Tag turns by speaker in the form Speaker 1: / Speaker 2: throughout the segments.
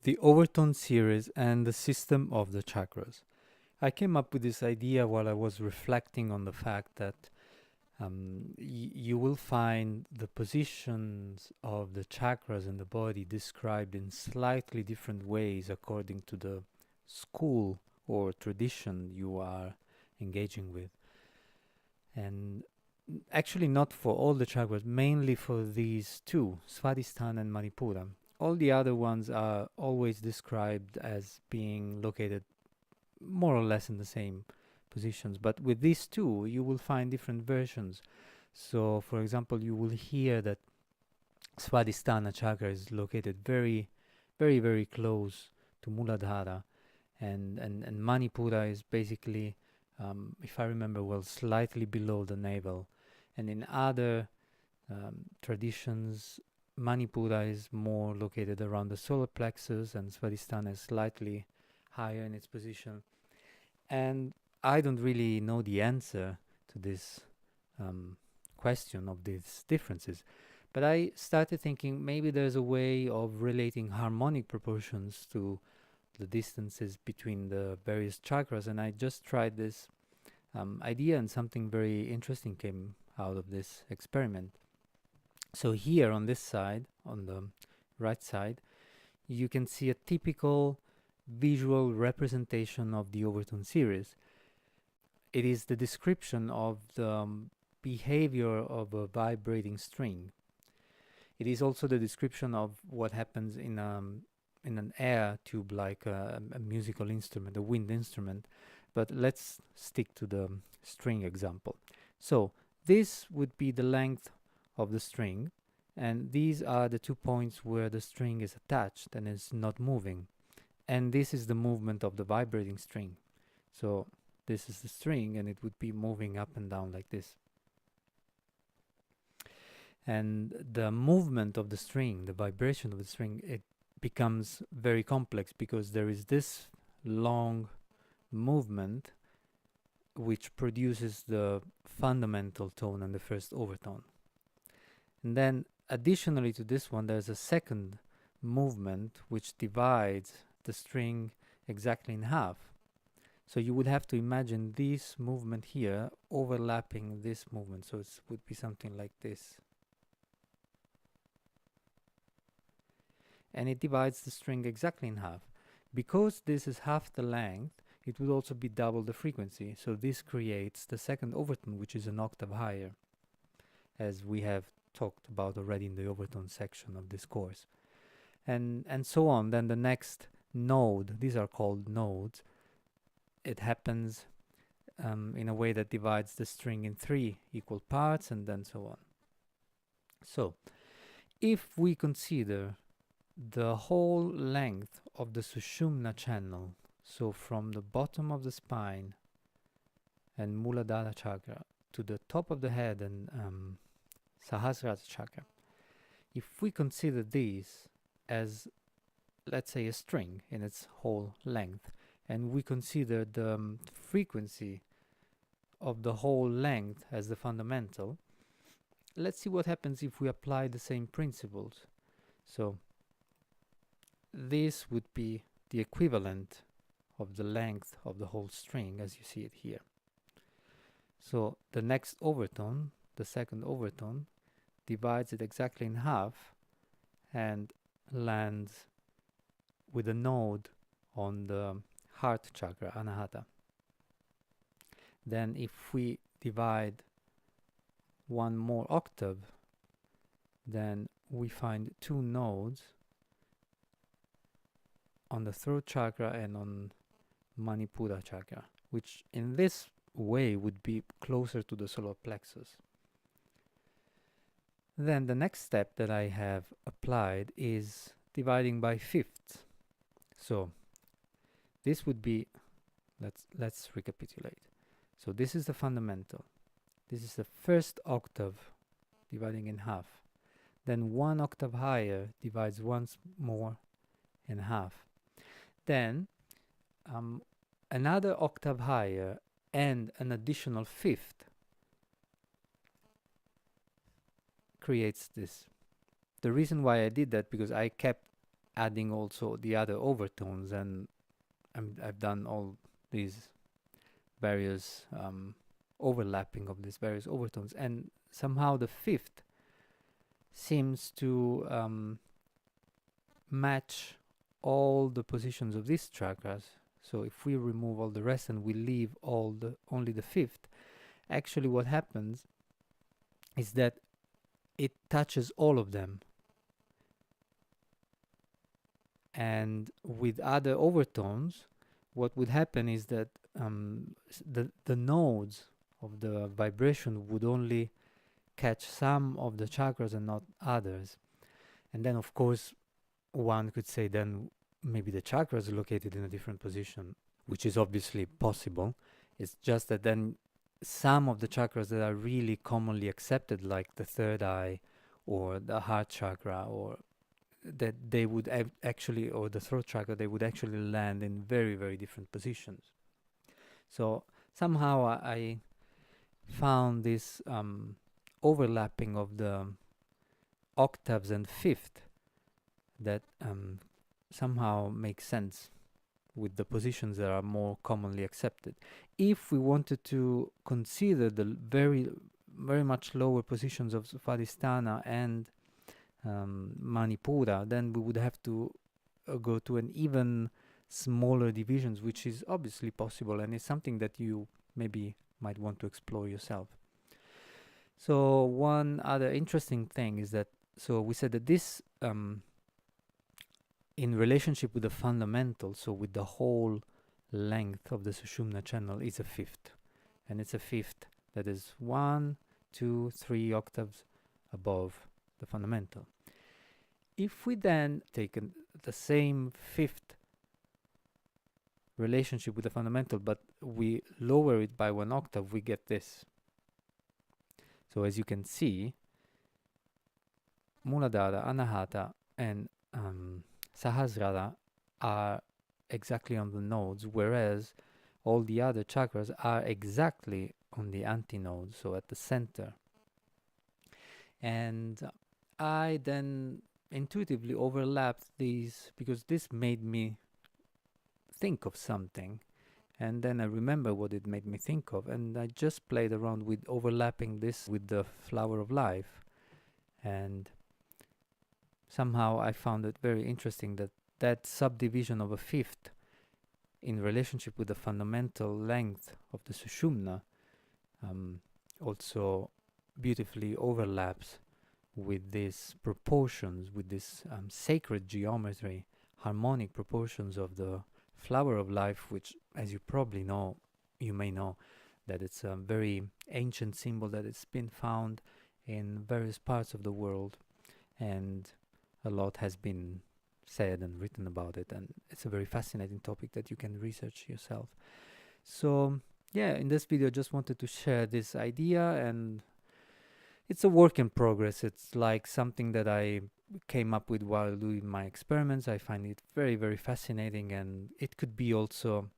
Speaker 1: the Overtone series and the system of the chakras. I came up with this idea while I was reflecting on the fact that you will find the positions of the chakras in the body described in slightly different ways according to the school or tradition you are engaging with. And actually, not for all the chakras, mainly for these two, Svadhisthana and Manipura. All the other ones are always described as being located more or less in the same positions. But with these two, you will find different versions. So, for example, you will hear that Svadhisthana chakra is located very, very, very close to Muladhara, and Manipura is basically, if I remember well, slightly below the navel. And in other traditions, Manipura is more located around the solar plexus, and Svadhisthana is slightly higher in its position. And I don't really know the answer to this question of these differences, but I started thinking maybe there's a way of relating harmonic proportions to the distances between the various chakras, and I just tried this idea, and something very interesting came out of this experiment. So here on this side, on the right side, you can see a typical visual representation of the Overtone series. It is the description of the behavior of a vibrating string. It is also the description of what happens in an air tube, like a musical instrument, a wind instrument. But let's stick to the string example. So this would be the length of the string, and these are the 2 points where the string is attached and is not moving. And this is the movement of the vibrating string. So this is the string, and it would be moving up and down like this. And the movement of the string, the vibration of the string, it becomes very complex because there is this long movement which produces the fundamental tone and the first overtone. And then additionally to this one, there's a second movement which divides the string exactly in half. So you would have to imagine this movement here overlapping this movement. So it would be something like this. And it divides the string exactly in half. Because this is half the length, it would also be double the frequency. So this creates the second overtone, which is an octave higher, as we have talked about already in the overtone section of this course. And so on. Then the next node, these are called nodes, it happens in a way that divides the string in 3 equal parts, and then so on. So if we consider the whole length of the Sushumna channel, so from the bottom of the spine and Muladhara chakra to the top of the head and Sahasrara chakra, if we consider these as, let's say, a string in its whole length, and we consider the frequency of the whole length as the fundamental, let's see what happens if we apply the same principles. So this would be the equivalent of the length of the whole string as you see it here. So the next overtone, the second overtone, divides it exactly in half and lands with a node on the heart chakra, Anahata. Then if we divide one more octave, then we find 2 nodes on the throat chakra and on Manipura chakra, which in this way would be closer to the solar plexus. Then the next step that I have applied is dividing by fifths. So this would be, let's recapitulate. So this is the fundamental. This is the first octave dividing in half. Then 1 octave higher divides once more in half. Then another octave higher and an additional fifth creates this. The reason why I did that, because I kept adding also the other overtones, and I've done all these various overlapping of these various overtones, and somehow the fifth seems to match all the positions of these chakras. So if we remove all the rest and we leave only the fifth, actually what happens is that it touches all of them. And with other overtones, what would happen is that the nodes of the vibration would only catch some of the chakras and not others. And then, of course, one could say then maybe the chakras are located in a different position, which is obviously possible. It's just that then some of the chakras that are really commonly accepted, like the third eye or the heart chakra, or that they would actually, or the throat chakra, they would actually land in very, very different positions. So somehow I found this overlapping of the octaves and fifth that somehow makes sense with the positions that are more commonly accepted. If we wanted to consider the very, very much lower positions of Svadhisthana and Manipura, then we would have to go to an even smaller divisions, which is obviously possible, and it's something that you maybe might want to explore yourself. So one other interesting thing is that, so we said that this in relationship with the fundamental, so with the whole length of the Sushumna channel, is a fifth, and it's a fifth that is 1, 2, 3 octaves above the fundamental. If we then take the same fifth relationship with the fundamental, but we lower it by 1 octave, we get this. So as you can see, Muladhara, Anahata, and Sahasrara are exactly on the nodes, whereas all the other chakras are exactly on the antinodes, so at the center. And I then intuitively overlapped these because this made me think of something, and then I remember what it made me think of, and I just played around with overlapping this with the flower of life, and somehow I found it very interesting that that subdivision of a fifth in relationship with the fundamental length of the Sushumna also beautifully overlaps with these proportions, with this sacred geometry, harmonic proportions of the flower of life, which, as you probably know, you may know, that it's a very ancient symbol that it's been found in various parts of the world, and a lot has been said and written about it, and it's a very fascinating topic that you can research yourself. So yeah, in this video I just wanted to share this idea, and it's a work in progress. It's like something that I came up with while doing my experiments. I find it very, very fascinating, and it could be also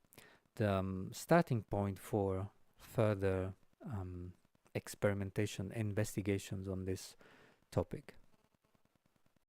Speaker 1: the starting point for further experimentation, investigations on this topic.